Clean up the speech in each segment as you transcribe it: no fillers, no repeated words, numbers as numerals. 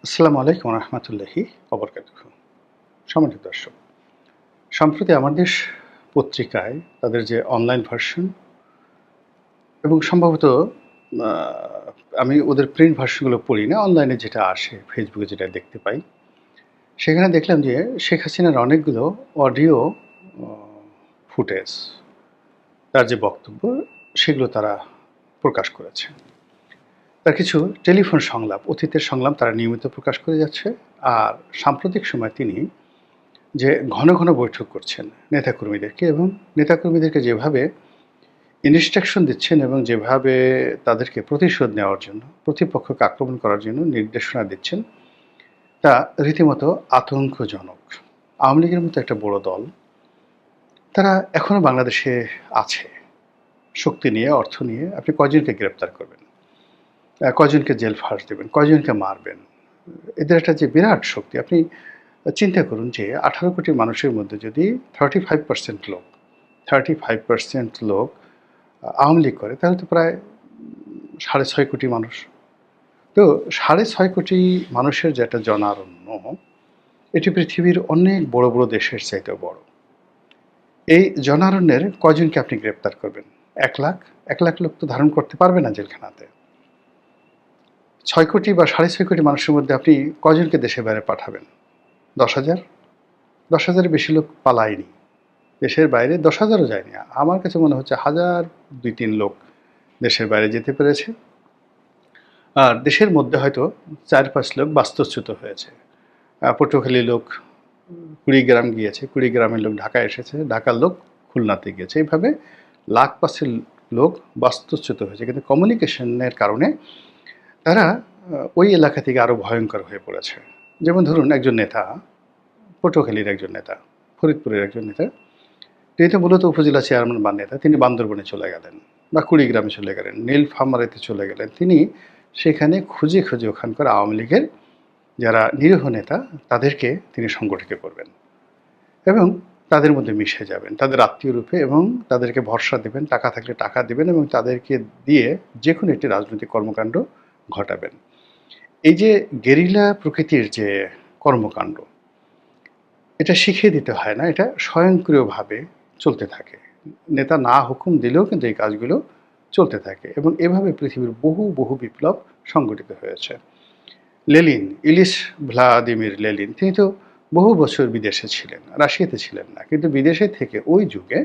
আসসালামু আলাইকুম রহমতুল্লাহি ওবরকাতুহু। সম্মানিত দর্শক, সম্প্রতি আমার দেশ পত্রিকায় তাদের যে অনলাইন ভার্সন এবং সম্ভবত আ আমি ওদের প্রিন্ট ভার্সনগুলো পড়ি না। অনলাইনে যেটা আসে, ফেসবুকে যেটা দেখতে পাই, সেখানে দেখলাম যে শেখ হাসিনার অনেকগুলো অডিও অ ফুটেজ, তার যে বক্তব্য, সেগুলো তারা প্রকাশ করেছে। তার কিছু টেলিফোন সংলাপ, অতীতের সংলাপ তারা নিয়মিত প্রকাশ করে যাচ্ছে। আর সাম্প্রতিক সময়ে তিনি যে ঘন, ঘন বৈঠক করছেন নেতাকর্মীদেরকে এবং নেতাকর্মীদেরকে যেভাবে ইনস্ট্রাকশন দিচ্ছেন এবং যেভাবে তাদেরকে প্রতিশোধ নেওয়ার জন্য, প্রতিপক্ষকে আক্রমণ করার জন্য নির্দেশনা দিচ্ছেন, তা রীতিমতো আতঙ্কজনক। আওয়ামী লীগের মতো একটা বড় দল, তারা এখনো বাংলাদেশে আছে। শক্তি নিয়ে, অর্থ নিয়ে আপনি কয়জনকে গ্রেপ্তার করবেন? কয়জনকে জেল ফাঁস দেবেন? কয়জনকে মারবেন? এদের একটা যে বিরাট শক্তি, আপনি চিন্তা করুন যে ১৮ কোটি মানুষের মধ্যে যদি 35% লোক 35% লোক আওয়ামী লীগ করে, তাহলে তো প্রায় ৬.৫ কোটি মানুষ। তো ৬.৫ কোটি মানুষের যে একটা জনারণ্য, এটি পৃথিবীর অনেক বড়, বড় দেশের চাইতেও বড়। এই জনারণ্যের কয়জনকে আপনি গ্রেপ্তার করবেন? ১ লাখ? ১ লাখ লোক তো ধারণ করতে পারবে না জেলখানাতে। ৬ কোটি বা ৬.৫ কোটি মানুষের মধ্যে আপনি কয়জনকে দেশের বাইরে পাঠাবেন? ১০,০০০? ১০,০০০-এর বেশি লোক পালায়নি। দেশের বাইরে ১০,০০০ও যায়নি। আমার কাছে মনে হচ্ছে ১,০০০ ২-৩ লোক দেশের বাইরে যেতে পেরেছে। আর দেশের মধ্যে হয়তো ৪-৫ লোক বাস্তুচ্যুত হয়েছে। পটুয়াখালীর লোক কুড়িগ্রাম গিয়েছে, কুড়িগ্রামের লোক ঢাকায় এসেছে, ঢাকার লোক খুলনাতে গিয়েছে। এইভাবে লাখ পাঁচেক লোক বাস্তুচ্যুত হয়েছে। কিন্তু কমিউনিকেশনের কারণে তারা ওই এলাকা থেকে আরও ভয়ঙ্কর হয়ে পড়েছে। যেমন ধরুন একজন নেতা, পটুয়াখালীর একজন নেতা, ফরিদপুরের একজন নেতা, তিনি তো মূলত উপজেলা চেয়ারম্যান বা নেতা, তিনি বান্দরবনে চলে গেলেন বা কুড়িগ্রামে চলে গেলেন, নীলফামারীতে চলে গেলেন। তিনি সেখানে খুঁজে, খুঁজে ওখানকার আওয়ামী লীগের যারা নিরীহ নেতা, তাদেরকে তিনি সংগঠিত করবেন এবং তাদের মধ্যে মিশে যাবেন, তাদের আত্মীয় রূপে, এবং তাদেরকে ভরসা দেবেন, টাকা থাকলে টাকা দেবেন এবং তাদেরকে দিয়ে যে কোনো একটি রাজনৈতিক কর্মকাণ্ড ঘটাবেন। এই যে গেরিলা প্রকৃতির যে কর্মকাণ্ড, এটা শিখিয়ে দিতে হয় না, এটা স্বয়ংক্রিয়ভাবে চলতে থাকে। নেতা না হুকুম দিলেও কিন্তু এই কাজগুলো চলতে থাকে এবং এভাবে পৃথিবীর বহু, বহু বিপ্লব সংগঠিত হয়েছে। লেনিন, ইলিশ ভ্লাদিমির লেনিন, তিনি তো বহু বছর বিদেশে ছিলেন, রাশিয়াতে ছিলেন না। কিন্তু বিদেশে থেকে ওই যুগে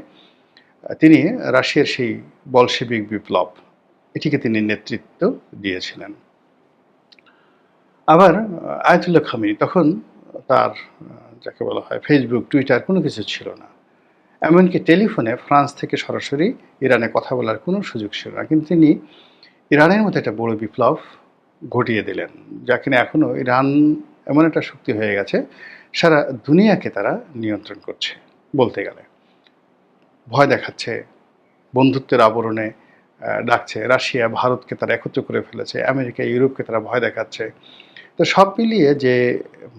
তিনি রাশিয়ার সেই বলশেবিক বিপ্লব, এটিকে তিনি নেতৃত্ব দিয়েছিলেন। আবার আয়াতুল্লাহ খামেনি, তখন তার যাকে বলা হয় ফেসবুক, টুইটার কোনো কিছু ছিল না। এমনকি টেলিফোনে ফ্রান্স থেকে সরাসরি ইরানে কথা বলার কোনো সুযোগ ছিল না। কিন্তু তিনি ইরানের মতো একটা বড় বিপ্লব ঘটিয়ে দিলেন, যা কিনা এখনও ইরান এমন একটা শক্তি হয়ে গেছে, সারা দুনিয়াকে তারা নিয়ন্ত্রণ করছে বলতে গেলে। ভয় দেখাচ্ছে, বন্ধুত্বের আবরণে ডাকছে। রাশিয়া, ভারতকে তারা একত্র করে ফেলেছে, আমেরিকা, ইউরোপকে তারা ভয় দেখাচ্ছে। তো সব মিলিয়ে যে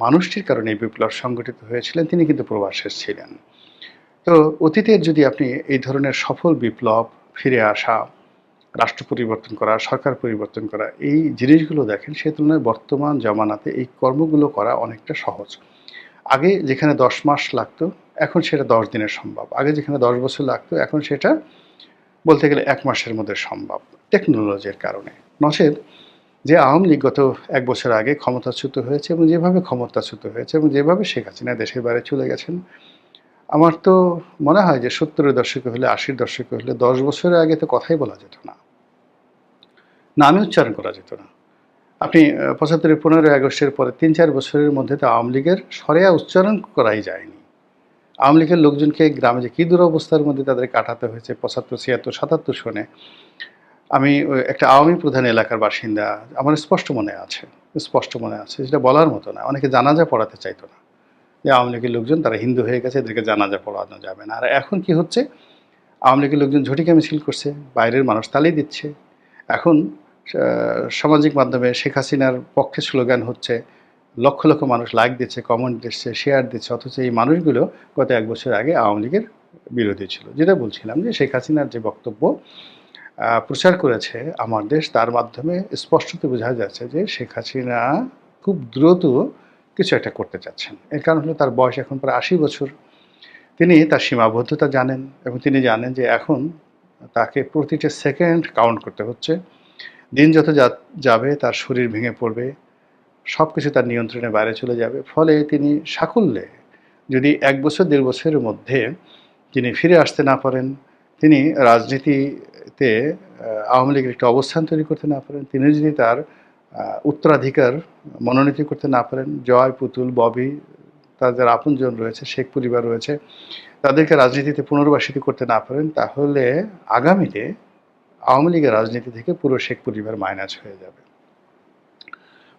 মানুষটির কারণে এই বিপ্লব সংগঠিত হয়েছিলেন, তিনি কিন্তু প্রবাসে ছিলেন। তো অতীতের যদি আপনি এই ধরনের সফল বিপ্লব, ফিরে আসা, রাষ্ট্র পরিবর্তন করা, সরকার পরিবর্তন করা, এই জিনিসগুলো দেখেন, সে তুলনায় বর্তমান জামানাতে এই কর্মগুলো করা অনেকটা সহজ। আগে যেখানে ১০ মাস লাগতো, এখন সেটা ১০ দিনে সম্ভব। আগে যেখানে ১০ বছর লাগতো, এখন সেটা বলতে গেলে ১ মাসের মধ্যে সম্ভব, টেকনোলজির কারণে। নচেত যে আওয়ামী লীগ গত ১ বছর আগে ক্ষমতাচ্যুত হয়েছে এবং যেভাবে ক্ষমতাচ্যুত হয়েছে এবং যেভাবে শেখ হাসিনা দেশের বাইরে চলে গেছেন, আমার তো মনে হয় যে ৭০-এর দশকে হলে, ৮০-র দশকে হলে ১০ বছরের আগে তো কথাই বলা যেত না। নামই উচ্চারণ করা যেত না। আপনি ৭৫-এর ১৫ই আগস্টের পরে ৩-৪ বছরের মধ্যে তো আওয়ামী লীগের সরেয়া উচ্চারণ করাই যায়নি। আওয়ামী লীগের লোকজনকে গ্রামে যে কী দুরবস্থার মধ্যে তাদের কাটাতে হয়েছে ৭৫, ৭৬, ৭৭ সনে। আমি একটা আওয়ামী প্রধান এলাকার বাসিন্দা, আমার স্পষ্ট মনে আছে, স্পষ্ট মনে আছে। যেটা বলার মতো না। অনেকে জানাজা পড়াতে চাইতো না। যে আওয়ামী লীগের লোকজন তারা হিন্দু হয়ে গেছে, এদেরকে জানাজা পড়ানো যাবে না। আর এখন কি হচ্ছে? আওয়ামী লীগের লোকজন ঝটিকা মিছিল করছে, বাইরের মানুষ তালি দিচ্ছে। এখন সামাজিক মাধ্যমে শেখ হাসিনার পক্ষে স্লোগান হচ্ছে, লক্ষ, লক্ষ মানুষ লাইক দিচ্ছে, কমেন্ট দিচ্ছে, শেয়ার দিচ্ছে। অথচ এই মানুষগুলো গত ১ বছর আগে আওয়ামী লীগের বিরোধী ছিল। যেটা বলছিলাম যে শেখ হাসিনার যে বক্তব্য প্রচার করেছে আমার দেশ, তার মাধ্যমে স্পষ্টত বোঝা যাচ্ছে যে শেখ হাসিনা খুব দ্রুত কিছু একটা করতে চাচ্ছেন। এর কারণ হলো তার বয়স এখন প্রায় ৮০ বছর। তিনি তার সীমাবদ্ধতা জানেন এবং তিনি জানেন যে এখন তাকে প্রতিটা সেকেন্ড কাউন্ট করতে হচ্ছে। দিন যত যাবে তার শরীর ভেঙে পড়বে, সবকিছু তার নিয়ন্ত্রণের বাইরে চলে যাবে। ফলে তিনি সাকল্যে যদি ১ বছর ১.৫ বছরের মধ্যে তিনি ফিরে আসতে না পারেন, তিনি রাজনীতিতে আওয়ামী লীগের একটি অবস্থান তৈরি করতে না পারেন, তিনি যদি তার উত্তরাধিকার মনোনীত করতে না পারেন, জয়, পুতুল, ববি, তার যারা আপনজন রয়েছে, শেখ পরিবার রয়েছে, তাদেরকে রাজনীতিতে পুনর্বাসিত করতে না পারেন, তাহলে আগামীতে আওয়ামী লীগের রাজনীতি থেকে পুরো শেখ পরিবার মাইনাস হয়ে যাবে।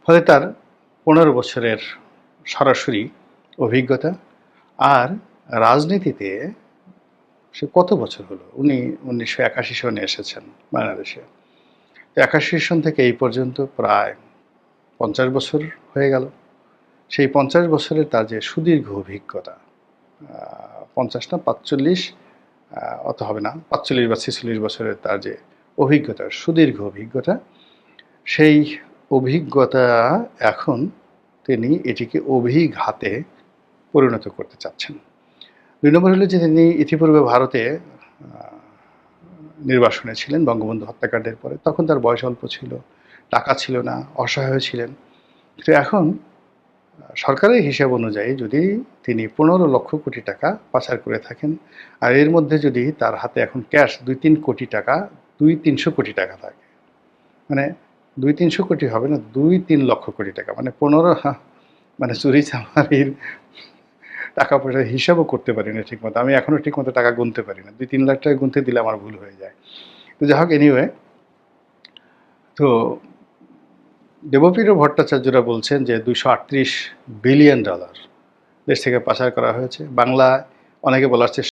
ফলে তার ১৫ বছরের সরাসরি অভিজ্ঞতা, আর রাজনীতিতে সে কত বছর হলো? উনি ১৯৮১ সনে এসেছেন বাংলাদেশে। ৮১ সন থেকে এই পর্যন্ত প্রায় ৫০ বছর হয়ে গেল। সেই ৫০ বছরের তার যে সুদীর্ঘ অভিজ্ঞতা, ৫০ না ৪৫, অত হবে না, ৪৫ বা ৪৬ বছরের তার যে অভিজ্ঞতা, সুদীর্ঘ অভিজ্ঞতা, সেই অভিজ্ঞতা এখন তিনি এটিকে অভিঘাতে পরিণত করতে চাচ্ছেন। ২ নম্বর হলো যে তিনি ইতিপূর্বে ভারতে নির্বাসনে ছিলেন বঙ্গবন্ধু হত্যাকাণ্ডের পরে। তখন তার বয়স অল্প ছিল, টাকা ছিল না, অসহায় ছিলেন। তো এখন সরকারের হিসাব অনুযায়ী যদি তিনি ১৫ লক্ষ কোটি টাকা পাচার করে থাকেন, আর এর মধ্যে যদি তার হাতে এখন ক্যাশ ২-৩ কোটি টাকা, ২-৩০০ কোটি টাকা থাকে, মানে ২-৩০০ কোটি হবে না, ২-৩ লক্ষ কোটি টাকা, মানে ১৫ মানে চুরি চামারির টাকা পয়সার হিসাবও করতে পারি না ঠিকমতো। আমি এখনও ঠিকমতো টাকা গুনতে পারি না। ২-৩ লাখ টাকা গুনতে দিলে আমার ভুল হয়ে যায়। তো যাই হোক, এনিওয়ে, তো দেবপ্রিয় ভট্টাচার্যরা বলছেন যে $২৩৮ বিলিয়ন দেশ থেকে পাচার করা হয়েছে। বাংলায় অনেকে বলার চেষ্টা